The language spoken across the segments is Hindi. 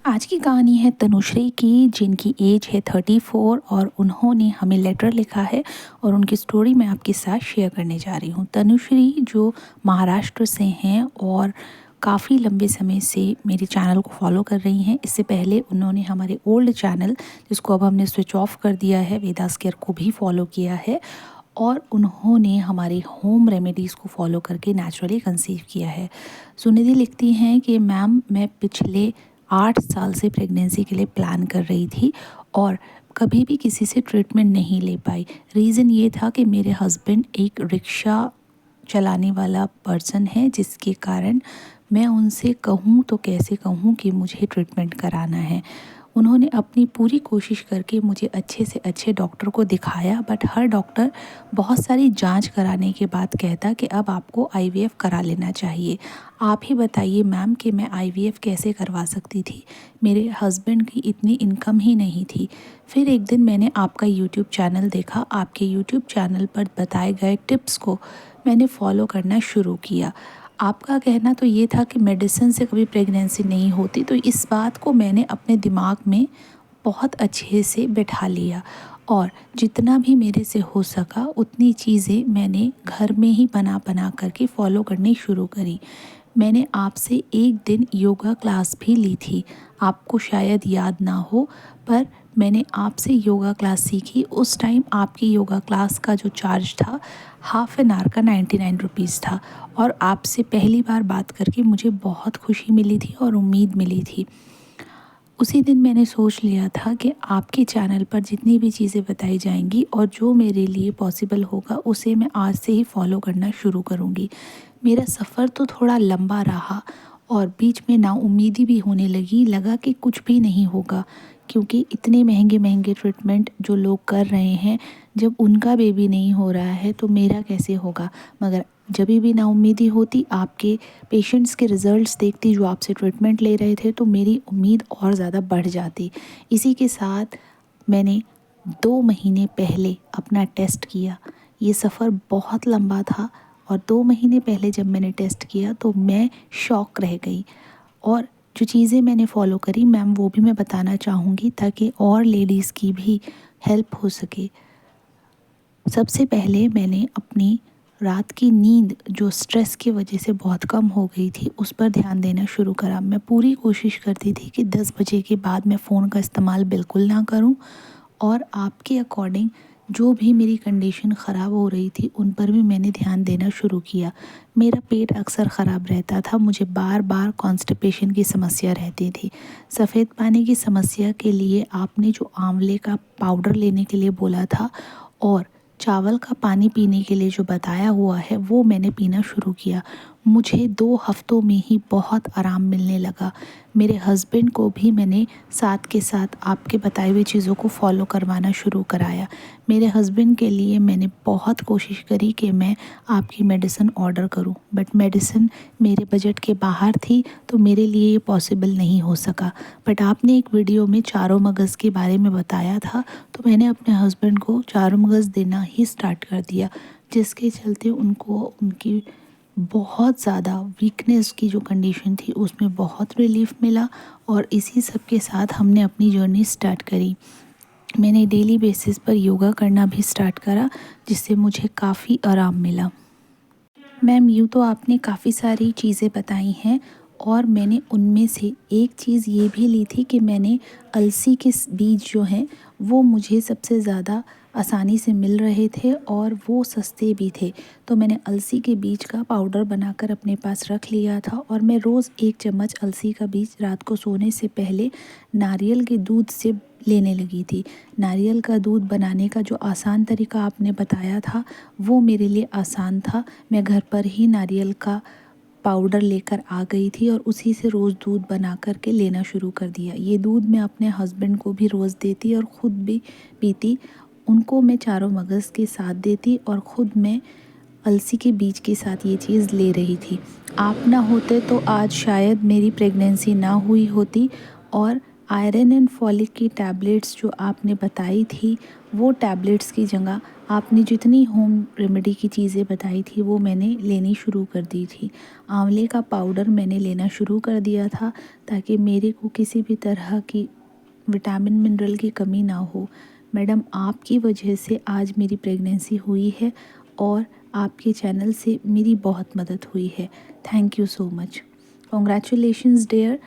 आज की कहानी है तनुश्री की, जिनकी एज है 34 और उन्होंने हमें लेटर लिखा है और उनकी स्टोरी मैं आपके साथ शेयर करने जा रही हूँ। तनुश्री जो महाराष्ट्र से हैं और काफ़ी लंबे समय से मेरे चैनल को फॉलो कर रही हैं। इससे पहले उन्होंने हमारे ओल्ड चैनल, जिसको अब हमने स्विच ऑफ कर दिया है, वेदास केयर को भी फॉलो किया है और उन्होंने हमारे होम रेमेडीज़ को फॉलो करके नेचुरली कंसीव किया है। सुनिधि लिखती हैं कि मैम, मैं पिछले 8 साल से प्रेगनेंसी के लिए प्लान कर रही थी और कभी भी किसी से ट्रीटमेंट नहीं ले पाई। रीज़न ये था कि मेरे हस्बैंड एक रिक्शा चलाने वाला पर्सन है, जिसके कारण मैं उनसे कहूँ तो कैसे कहूँ कि मुझे ट्रीटमेंट कराना है। उन्होंने अपनी पूरी कोशिश करके मुझे अच्छे से अच्छे डॉक्टर को दिखाया, बट हर डॉक्टर बहुत सारी जांच कराने के बाद कहता कि अब आपको आईवीएफ करा लेना चाहिए। आप ही बताइए मैम कि मैं आईवीएफ कैसे करवा सकती थी। मेरे हस्बैंड की इतनी इनकम ही नहीं थी। फिर एक दिन मैंने आपका यूट्यूब चैनल देखा। आपके यूट्यूब चैनल पर बताए गए टिप्स को मैंने फॉलो करना शुरू किया। आपका कहना तो ये था कि मेडिसिन से कभी प्रेगनेंसी नहीं होती, तो इस बात को मैंने अपने दिमाग में बहुत अच्छे से बैठा लिया और जितना भी मेरे से हो सका उतनी चीज़ें मैंने घर में ही बना बना करके फॉलो करनी शुरू करी। मैंने आपसे एक दिन योगा क्लास भी ली थी, आपको शायद याद ना हो, पर मैंने आपसे योगा क्लास सीखी। उस टाइम आपकी योगा क्लास का जो चार्ज था, हाफ़ एन आवर का 99 रुपीज़ था और आपसे पहली बार बात करके मुझे बहुत खुशी मिली थी और उम्मीद मिली थी। उसी दिन मैंने सोच लिया था कि आपके चैनल पर जितनी भी चीज़ें बताई जाएंगी और जो मेरे लिए पॉसिबल होगा उसे मैं आज से ही फॉलो करना शुरू करूँगी। मेरा सफ़र तो थोड़ा लंबा रहा और बीच में नाउम्मीदी भी होने लगा कि कुछ भी नहीं होगा, क्योंकि इतने महंगे महंगे ट्रीटमेंट जो लोग कर रहे हैं, जब उनका बेबी नहीं हो रहा है तो मेरा कैसे होगा। मगर जब भी नाउम्मीदी होती, आपके पेशेंट्स के रिज़ल्ट्स देखती जो आपसे ट्रीटमेंट ले रहे थे, तो मेरी उम्मीद और ज़्यादा बढ़ जाती। इसी के साथ मैंने 2 महीने पहले अपना टेस्ट किया। ये सफ़र बहुत लंबा था और 2 महीने पहले जब मैंने टेस्ट किया तो मैं शॉक रह गई। और जो चीज़ें मैंने फ़ॉलो करी मैम, वो भी मैं बताना चाहूँगी ताकि और लेडीज़ की भी हेल्प हो सके। सबसे पहले मैंने अपनी रात की नींद, जो स्ट्रेस की वजह से बहुत कम हो गई थी, उस पर ध्यान देना शुरू करा। मैं पूरी कोशिश करती थी कि 10 बजे के बाद मैं फ़ोन का इस्तेमाल बिल्कुल ना करूं और आपके अकॉर्डिंग जो भी मेरी कंडीशन ख़राब हो रही थी उन पर भी मैंने ध्यान देना शुरू किया। मेरा पेट अक्सर ख़राब रहता था, मुझे बार बार कॉन्स्टिपेशन की समस्या रहती थी। सफ़ेद पानी की समस्या के लिए आपने जो आंवले का पाउडर लेने के लिए बोला था और चावल का पानी पीने के लिए जो बताया हुआ है, वो मैंने पीना शुरू किया। मुझे 2 हफ्तों में ही बहुत आराम मिलने लगा। मेरे हस्बैंड को भी मैंने साथ के साथ आपके बताए हुए चीज़ों को फॉलो करवाना शुरू कराया। मेरे हस्बैंड के लिए मैंने बहुत कोशिश करी कि मैं आपकी मेडिसिन ऑर्डर करूं, बट मेडिसिन मेरे बजट के बाहर थी, तो मेरे लिए ये पॉसिबल नहीं हो सका। बट आपने एक वीडियो में चारों मगज़ के बारे में बताया था, तो मैंने अपने हस्बैंड को चारों मगज़ देना ही स्टार्ट कर दिया, जिसके चलते उनको उनकी बहुत ज़्यादा वीकनेस की जो कंडीशन थी उसमें बहुत रिलीफ मिला और इसी सब के साथ हमने अपनी जर्नी स्टार्ट करी। मैंने डेली बेसिस पर योगा करना भी स्टार्ट करा, जिससे मुझे काफ़ी आराम मिला। मैम, यूँ तो आपने काफ़ी सारी चीज़ें बताई हैं और मैंने उनमें से एक चीज़ ये भी ली थी कि मैंने अलसी के बीज जो हैं वो मुझे सबसे ज़्यादा आसानी से मिल रहे थे और वो सस्ते भी थे, तो मैंने अलसी के बीज का पाउडर बनाकर अपने पास रख लिया था और मैं रोज़ 1 चम्मच अलसी का बीज रात को सोने से पहले नारियल के दूध से लेने लगी थी। नारियल का दूध बनाने का जो आसान तरीका आपने बताया था, वो मेरे लिए आसान था। मैं घर पर ही नारियल का पाउडर लेकर आ गई थी और उसी से रोज़ दूध बना कर के लेना शुरू कर दिया। ये दूध मैं अपने हस्बैंड को भी रोज़ देती और ख़ुद भी पीती। उनको मैं चारों मगज़ के साथ देती और ख़ुद मैं अलसी के बीज के साथ ये चीज़ ले रही थी। आप ना होते तो आज शायद मेरी प्रेगनेंसी ना हुई होती और आयरन एंड फॉलिक की टैबलेट्स जो आपने बताई थी वो टैबलेट्स की जगह आपने जितनी होम रेमेडी की चीज़ें बताई थी वो मैंने लेनी शुरू कर दी थी। आंवले का पाउडर मैंने लेना शुरू कर दिया था ताकि मेरे को किसी भी तरह की विटामिन मिनरल की कमी ना हो। मैडम, आपकी वजह से आज मेरी प्रेगनेंसी हुई है और आपके चैनल से मेरी बहुत मदद हुई है। Thank you so much. Congratulations dear.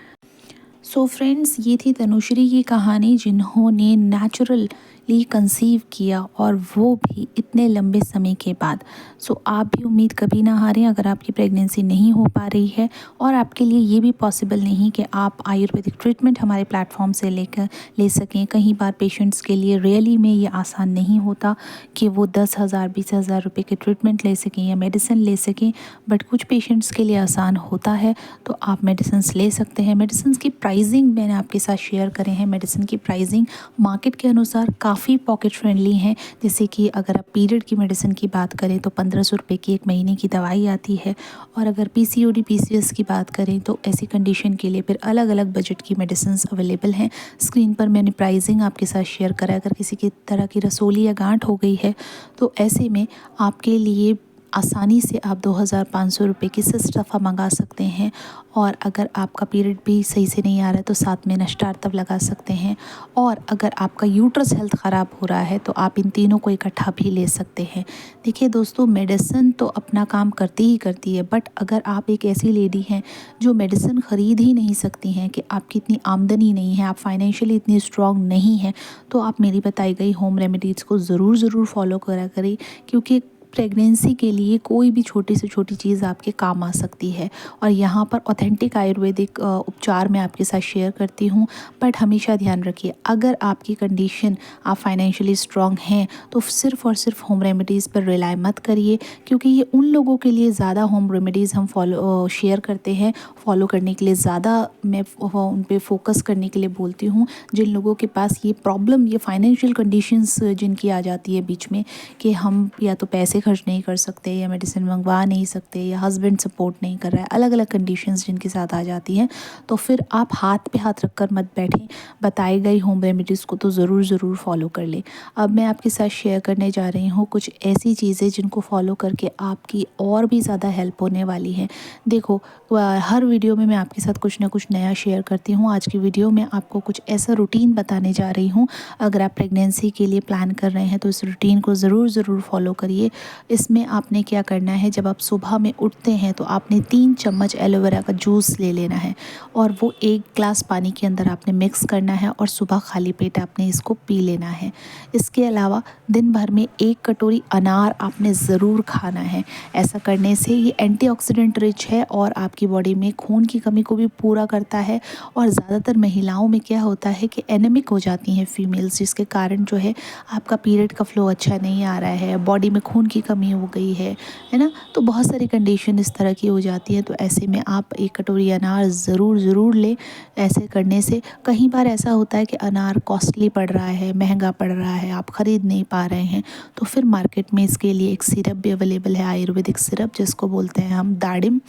So friends, ये थी तनुश्री की कहानी जिन्होंने नेचुरली कंसीव किया और वो भी इतने लंबे समय के बाद। सो आप भी उम्मीद कभी ना हारें। अगर आपकी प्रेगनेंसी नहीं हो पा रही है और आपके लिए ये भी पॉसिबल नहीं कि आप आयुर्वेदिक ट्रीटमेंट हमारे प्लेटफॉर्म से ले सकें, कई बार पेशेंट्स के लिए रियली में ये आसान नहीं होता कि वो 10,000 20,000 रुपये के ट्रीटमेंट ले सकें या मेडिसिन ले सकें, बट कुछ पेशेंट्स के लिए आसान होता है तो आप मेडिसिन ले सकते हैं। मेडिसिन की प्राइसिंग मैंने आपके साथ शेयर करे हैं। मेडिसिन की प्राइसिंग मार्केट के अनुसार काफ़ी पॉकेट फ्रेंडली हैं। जैसे कि अगर आप पीरियड की मेडिसिन की बात करें तो 1500 रुपये की 1 महीने की दवाई आती है, और अगर PCOD PCOS की बात करें तो ऐसी कंडीशन के लिए फिर अलग अलग बजट की मेडिसिन अवेलेबल हैं। स्क्रीन पर मैंने प्राइसिंग आपके साथ शेयर करा है। अगर किसी की तरह की रसोली या गांठ हो गई है तो ऐसे में आपके लिए आसानी से आप 2,500 रुपये की सिस्टफ़ा मंगा सकते हैं, और अगर आपका पीरियड भी सही से नहीं आ रहा है तो साथ में नश्तार्तव लगा सकते हैं, और अगर आपका यूट्रस हेल्थ ख़राब हो रहा है तो आप इन तीनों को इकट्ठा भी ले सकते हैं। देखिए दोस्तों, मेडिसिन तो अपना काम करती ही करती है, बट अगर आप एक ऐसी लेडी हैं जो मेडिसिन ख़रीद ही नहीं सकती हैं, कि आपकी इतनी आमदनी नहीं है, आप फाइनेंशियली इतनी स्ट्रॉन्ग नहीं हैं, तो आप मेरी बताई गई होम रेमेडीज़ को ज़रूर फॉलो करा करें, क्योंकि प्रेगनेंसी के लिए कोई भी छोटी से छोटी चीज़ आपके काम आ सकती है। और यहाँ पर ऑथेंटिक आयुर्वेदिक उपचार मैं आपके साथ शेयर करती हूँ, बट हमेशा ध्यान रखिए, अगर आपकी कंडीशन, आप फाइनेंशियली स्ट्रॉन्ग हैं तो सिर्फ़ और सिर्फ होम रेमेडीज़ पर रिलाई मत करिए, क्योंकि ये उन लोगों के लिए ज़्यादा होम रेमेडीज़ हम शेयर करते हैं, फॉलो करने के लिए ज़्यादा मैं उन पर फोकस करने के लिए बोलती हूँ, जिन लोगों के पास ये प्रॉब्लम, ये फाइनेंशियल कंडीशंस जिनकी आ जाती है बीच में, कि हम या तो पैसे खर्च नहीं कर सकते, या मेडिसिन मंगवा नहीं सकते, या हस्बैंड सपोर्ट नहीं कर रहा है, अलग अलग कंडीशंस जिनके साथ आ जाती हैं, तो फिर आप हाथ पे हाथ रखकर मत बैठें। बताई गई होम रेमेडीज़ को तो ज़रूर फॉलो कर लें। अब मैं आपके साथ शेयर करने जा रही हूँ कुछ ऐसी चीज़ें जिनको फॉलो करके आपकी और भी ज़्यादा हेल्प होने वाली है। देखो, हर वीडियो में मैं आपके साथ कुछ ना कुछ नया शेयर करती हूँ। आज की वीडियो में आपको कुछ ऐसा रूटीन बताने जा रही हूँ। अगर आप प्रेगनेंसी के लिए प्लान कर रहे हैं तो इस रूटीन को ज़रूर फॉलो करिए। इसमें आपने क्या करना है, जब आप सुबह में उठते हैं तो आपने 3 चम्मच एलोवेरा का जूस ले लेना है, और वो 1 ग्लास पानी के अंदर आपने मिक्स करना है, और सुबह खाली पेट आपने इसको पी लेना है। इसके अलावा दिन भर में 1 कटोरी अनार आपने ज़रूर खाना है। ऐसा करने से ये एंटीऑक्सीडेंट रिच है और आपकी बॉडी में खून की कमी को भी पूरा करता है। और ज़्यादातर महिलाओं में क्या होता है कि एनेमिक हो जाती हैं फीमेल्स, जिसके कारण जो है आपका पीरियड का फ्लो अच्छा नहीं आ रहा है, बॉडी में खून की कमी हो गई है ना। तो बहुत सारी कंडीशन इस तरह की हो जाती है। तो ऐसे में आप 1 कटोरी अनार ज़रूर लें। ऐसे करने से कई बार ऐसा होता है कि अनार कॉस्टली पड़ रहा है, महंगा पड़ रहा है, आप ख़रीद नहीं पा रहे हैं, तो फिर मार्केट में इसके लिए एक सिरप भी अवेलेबल है, आयुर्वेदिक सिरप, जिसको बोलते हैं हम दाड़िम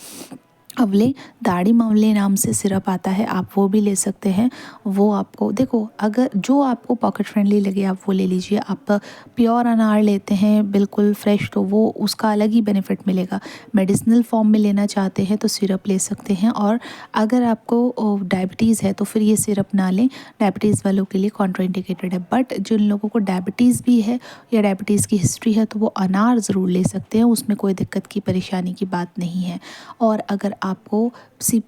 आंवले नाम से सिरप आता है, आप वो भी ले सकते हैं। वो आपको, देखो, अगर जो आपको पॉकेट फ्रेंडली लगे आप वो ले लीजिए। आप प्योर अनार लेते हैं बिल्कुल फ्रेश, तो वो उसका अलग ही बेनिफिट मिलेगा। मेडिसिनल फॉर्म में लेना चाहते हैं तो सिरप ले सकते हैं। और अगर आपको डायबिटीज़ है तो फिर ये सिरप ना लें, डायबिटीज़ वालों के लिए कॉन्ट्राइंडिकेटेड है। बट जिन लोगों को डायबिटीज़ भी है या डायबिटीज़ की हिस्ट्री है तो वो अनार ज़रूर ले सकते हैं, उसमें कोई दिक्कत की परेशानी की बात नहीं है। और अगर आपको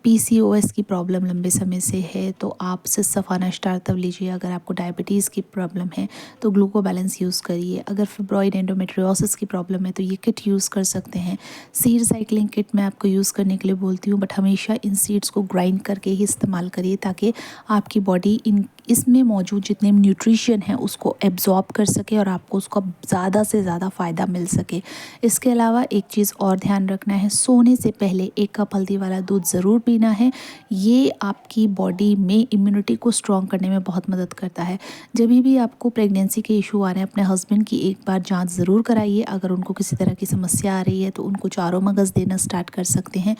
PCOS की प्रॉब्लम लंबे समय से है तो आप सिस्टफ़ा नश्तार्तव लीजिए। अगर आपको डायबिटीज़ की प्रॉब्लम है तो ग्लूको बैलेंस यूज़ करिए। अगर फिब्रॉइड एंडोमेट्रियोसिस की प्रॉब्लम है तो ये किट यूज़ कर सकते हैं। सीड साइक्लिंग किट मैं आपको यूज़ करने के लिए बोलती हूँ, बट हमेशा इन सीड्स को ग्राइंड करके ही इस्तेमाल करिए, ताकि आपकी बॉडी इसमें मौजूद जितने न्यूट्रिशन है उसको एब्जॉर्ब कर सके और आपको उसका ज़्यादा से ज़्यादा फ़ायदा मिल सके। इसके अलावा एक चीज़ और ध्यान रखना है, सोने से पहले 1 कप हल्दी हल्दी वाला दूध ज़रूर पीना है। ये आपकी बॉडी में इम्यूनिटी को स्ट्रॉन्ग करने में बहुत मदद करता है। जब भी आपको प्रेगनेंसी के इशू आ रहे हैं, अपने हस्बैंड की एक बार जांच ज़रूर कराइए। अगर उनको किसी तरह की समस्या आ रही है तो उनको चारों मगज़ देना स्टार्ट कर सकते हैं।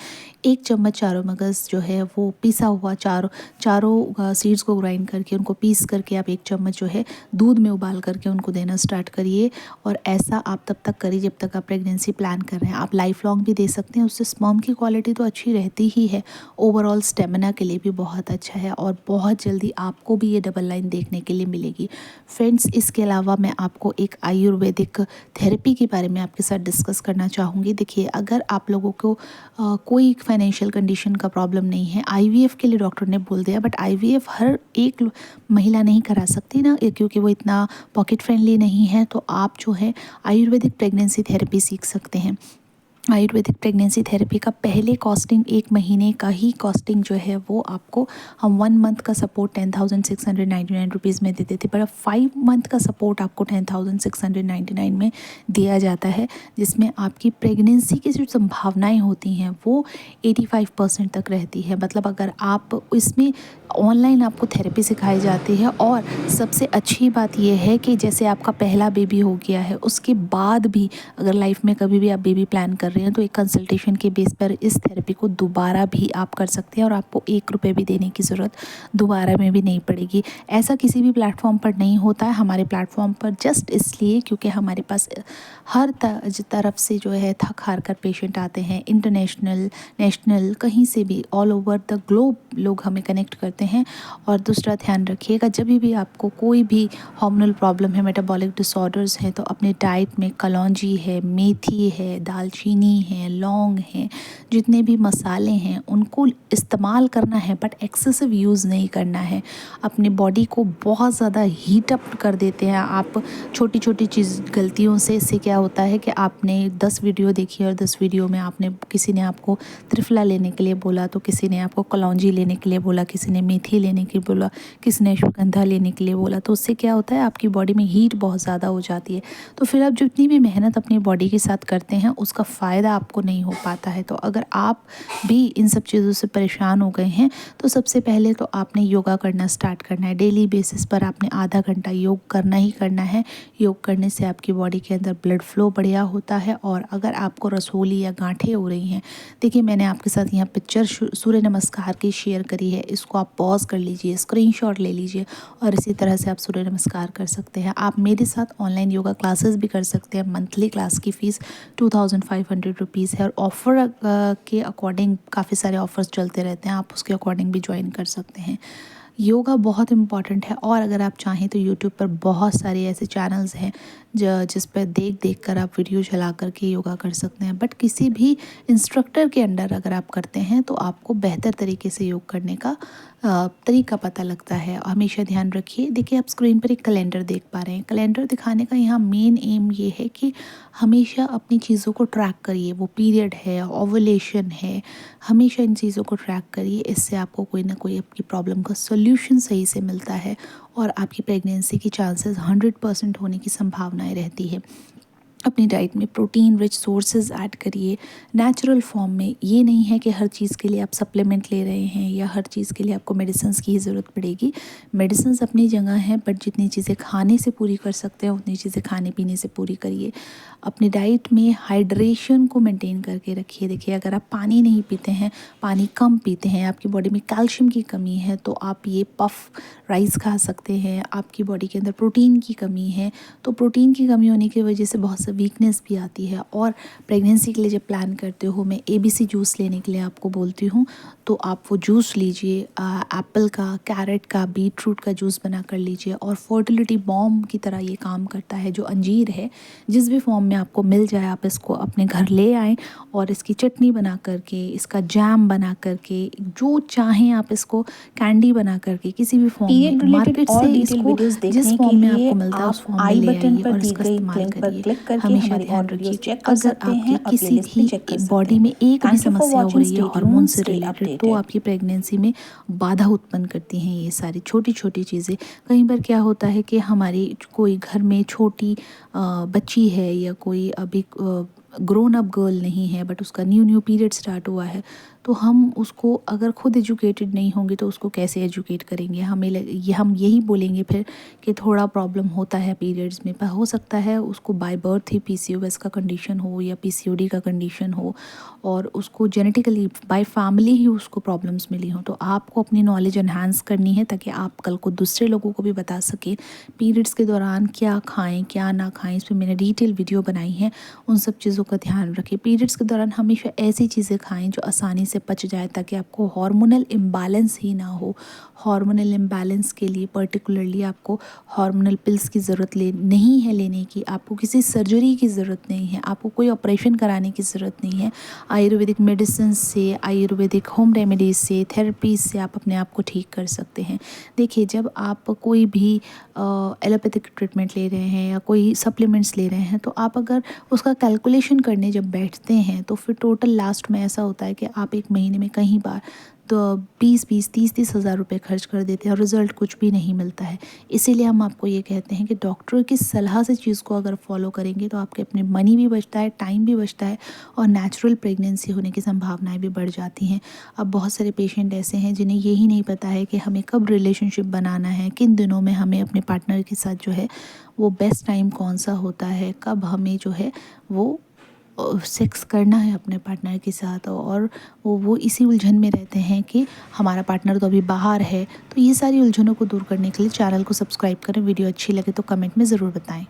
1 चम्मच चारों मगज़ जो है वो पिसा हुआ चारों सीड्स को ग्राइंड करके उनको पीस करके आप 1 चम्मच जो है दूध में उबाल करके उनको देना स्टार्ट करिए। और ऐसा आप तब तक करिए जब तक आप प्रेगनेंसी प्लान कर रहे हैं। आप लाइफ लॉन्ग भी दे सकते हैं। उससे स्पर्म की क्वालिटी तो अच्छी रहती ही है, ओवरऑल स्टेमिना के लिए भी बहुत अच्छा है और बहुत जल्दी आपको भी ये डबल लाइन देखने के लिए मिलेगी। फ्रेंड्स, इसके अलावा मैं आपको एक आयुर्वेदिक थेरेपी के बारे में आपके साथ डिस्कस करना चाहूँगी। देखिए, अगर आप लोगों को कोई फाइनेंशियल कंडीशन का प्रॉब्लम नहीं है, आईवीएफ के लिए डॉक्टर ने बोल दिया, बट आईवीएफ हर एक महिला नहीं करा सकती ना, क्योंकि वो इतना पॉकेट फ्रेंडली नहीं है। तो आप जो है आयुर्वेदिक प्रेगनेंसी थेरेपी सीख सकते हैं। आयुर्वेदिक प्रेगनेंसी थेरेपी का पहले कॉस्टिंग 1 महीने का ही कॉस्टिंग जो है वो आपको हम 1 मंथ का सपोर्ट 10,699 रुपीज़ में देते थे, पर अब 5 मंथ का सपोर्ट आपको 10,699 में दिया जाता है, जिसमें आपकी प्रेगनेंसी की जो संभावनाएं होती हैं वो 85% तक रहती है। मतलब अगर आप इसमें ऑनलाइन आपको थेरेपी सिखाई जाती है। और सबसे अच्छी बात यह है कि जैसे आपका पहला बेबी हो गया है, उसके बाद भी अगर लाइफ में कभी भी आप बेबी प्लान कर रहे हैं तो एक कंसल्टेशन के बेस पर इस थेरेपी को दोबारा भी आप कर सकते हैं और आपको 1 रुपये भी देने की ज़रूरत दोबारा में भी नहीं पड़ेगी। ऐसा किसी भी प्लेटफॉर्म पर नहीं होता है। हमारे प्लेटफॉर्म पर जस्ट इसलिए क्योंकि हमारे पास हर तरफ से जो है थक हार कर पेशेंट आते हैं, इंटरनेशनल, नेशनल, कहीं से भी ऑल ओवर द ग्लोब लोग हमें कनेक्ट करते हैं। और दूसरा ध्यान रखिएगा, जब भी आपको कोई भी हार्मोनल प्रॉब्लम है, मेटाबॉलिक डिसऑर्डर्स हैं, तो अपने डाइट में कलौंजी है, मेथी है, दालचीनी है, लौंग है, जितने भी मसाले हैं उनको इस्तेमाल करना है, बट एक्सेसिव यूज़ नहीं करना है। अपनी बॉडी को बहुत ज़्यादा हीट अप कर देते हैं आप छोटी छोटी चीज़ गलतियों से। इससे क्या होता है कि आपने 10 वीडियो देखी और 10 वीडियो में किसी ने आपको त्रिफला लेने के लिए बोला, तो किसी ने आपको कलौंजी लेने के लिए बोला, किसी ने मेथी लेने के लिए बोला, किसी ने अश्वगंधा लेने के लिए बोला। तो उससे क्या होता है, आपकी बॉडी में हीट बहुत ज़्यादा हो जाती है। तो फिर आप जितनी भी मेहनत अपनी बॉडी के साथ करते हैं उसका फ़ायदा आपको नहीं हो पाता है। तो अगर आप भी इन सब चीज़ों से परेशान हो गए हैं तो सबसे पहले तो आपने योगा करना स्टार्ट करना है। डेली बेसिस पर आपने आधा घंटा योग करना ही करना है। योग करने से आपकी बॉडी के अंदर ब्लड फ्लो बढ़िया होता है। और अगर आपको रसोली या गांठें हो रही हैं, देखिए मैंने आपके साथ यहाँ पिक्चर सूर्य नमस्कार की शेयर करी है, इसको आप पॉज कर लीजिए, स्क्रीनशॉट ले लीजिए और इसी तरह से आप सूर्य नमस्कार कर सकते हैं। आप मेरे साथ ऑनलाइन योगा क्लासेस भी कर सकते हैं। मंथली क्लास की फ़ीस 2,500 रुपीज़ है और ऑफ़र के अकॉर्डिंग काफ़ी सारे ऑफ़र्स चलते रहते हैं, आप उसके अकॉर्डिंग भी ज्वाइन कर सकते हैं। योगा बहुत इम्पॉर्टेंट है। और अगर आप चाहें तो यूट्यूब पर बहुत सारे ऐसे चैनल्स हैं जिस पर देख कर आप वीडियो चला कर के योगा कर सकते हैं। बट किसी भी इंस्ट्रक्टर के अंडर अगर आप करते हैं तो आपको बेहतर तरीके से योग करने का तरीका पता लगता है। हमेशा ध्यान रखिए, देखिए आप स्क्रीन पर एक कैलेंडर देख पा रहे हैं। कैलेंडर दिखाने का यहाँ मेन एम ये है कि हमेशा अपनी चीज़ों को ट्रैक करिए। वो पीरियड है, ओवुलेशन है, हमेशा इन चीज़ों को ट्रैक करिए। इससे आपको कोई ना कोई आपकी प्रॉब्लम का सोल्यूशन सही से मिलता है और आपकी प्रेगनेंसी की चांसेस 100% होने की संभावनाएं रहती है। अपनी डाइट में प्रोटीन रिच सोर्सेज ऐड करिए नेचुरल फॉर्म में। ये नहीं है कि हर चीज़ के लिए आप सप्लीमेंट ले रहे हैं या हर चीज़ के लिए आपको मेडिसिन्स की ही ज़रूरत पड़ेगी। मेडिसिन्स अपनी जगह हैं, बट जितनी चीज़ें खाने से पूरी कर सकते हैं उतनी चीज़ें खाने पीने से पूरी करिए। अपनी डाइट में हाइड्रेशन को मेंटेन करके रखिए। देखिए, अगर आप पानी नहीं पीते हैं, पानी कम पीते हैं, आपकी बॉडी में कैल्शियम की कमी है, तो आप ये पफ राइस खा सकते हैं। आपकी बॉडी के अंदर प्रोटीन की कमी है, तो प्रोटीन की कमी होने की वजह से बहुत सा वीकनेस भी आती है। और प्रेगनेंसी के लिए जब प्लान करते हो, मैं ABC जूस लेने के लिए आपको बोलती हूँ, तो आप वो जूस लीजिए, एप्पल का, कैरेट का, बीटरूट का जूस बना कर लीजिए। और फर्टिलिटी बॉम्ब की तरह ये काम करता है। जो अंजीर है, जिस भी फॉर्म में आपको मिल जाए, आप इसको अपने घर ले आएँ और इसकी चटनी बना करके, इसका जैम बना करके, जो चाहें आप इसको कैंडी बना करके किसी भी फॉर्म में मार्केट से इसको जिस फॉर्म में आपको मिलता है उस फॉर्म में ले आइए और इसका इस्तेमाल करिए। हमेशा ध्यान रखिए, अगर आपकी किसी भी बॉडी में एक भी समस्या हो रही है हार्मोन से रिलेटेड, तो आपकी प्रेगनेंसी में बाधा उत्पन्न करती हैं ये सारी छोटी छोटी चीज़ें। कई बार क्या होता है कि हमारी कोई घर में छोटी बच्ची है या कोई अभी ग्रोन अप गर्ल नहीं है, बट उसका न्यू पीरियड स्टार्ट हुआ है, तो हम उसको अगर खुद एजुकेटेड नहीं होंगे तो उसको कैसे एजुकेट करेंगे। हम यही बोलेंगे फिर कि थोड़ा प्रॉब्लम होता है पीरियड्स में, पर हो सकता है उसको बाय बर्थ ही पीसीओएस का कंडीशन हो या पीसीओडी का कंडीशन हो और उसको जेनेटिकली बाय फैमिली ही उसको प्रॉब्लम्स मिली हो। तो आपको अपनी नॉलेज एनहांस करनी है ताकि आप कल को दूसरे लोगों को भी बता सकें पीरियड्स के दौरान क्या खाएं क्या ना खाएं। इस पर मैंने डिटेल वीडियो बनाई है, उन सब चीज़ों का ध्यान रखें। पीरियड्स के दौरान हमेशा ऐसी चीज़ें खाएं जो आसानी से पच जाए ताकि आपको हार्मोनल इम्बैलेंस ही ना हो। हार्मोनल इम्बैलेंस के लिए पर्टिकुलरली आपको हार्मोनल पिल्स की ज़रूरत नहीं है लेने की, आपको किसी सर्जरी की ज़रूरत नहीं है, आपको कोई ऑपरेशन कराने की ज़रूरत नहीं है। आयुर्वेदिक मेडिसिन से, आयुर्वेदिक होम रेमेडीज से, थेरेपीज से आप अपने आप को ठीक कर सकते हैं। देखिए, जब आप कोई भी एलोपैथिक ट्रीटमेंट ले रहे हैं या कोई सप्लीमेंट्स ले रहे हैं तो आप अगर उसका कैलकुलेशन करने जब बैठते हैं तो फिर टोटल लास्ट में ऐसा होता है कि आप एक महीने में कई बार तो 20-20, 30-30 हज़ार रुपये खर्च कर देते हैं और रिज़ल्ट कुछ भी नहीं मिलता है। इसीलिए हम आपको ये कहते हैं कि डॉक्टर की सलाह से चीज़ को अगर फॉलो करेंगे तो आपके अपने मनी भी बचता है, टाइम भी बचता है और नेचुरल प्रेगनेंसी होने की संभावनाएं भी बढ़ जाती हैं। अब बहुत सारे पेशेंट ऐसे हैं जिन्हें यही नहीं पता है कि हमें कब रिलेशनशिप बनाना है, किन दिनों में हमें अपने पार्टनर के साथ जो है वो बेस्ट टाइम कौन सा होता है, कब हमें जो है वो सेक्स करना है अपने पार्टनर के साथ। और वो इसी उलझन में रहते हैं कि हमारा पार्टनर तो अभी बाहर है। तो ये सारी उलझनों को दूर करने के लिए चैनल को सब्सक्राइब करें। वीडियो अच्छी लगे तो कमेंट में ज़रूर बताएं।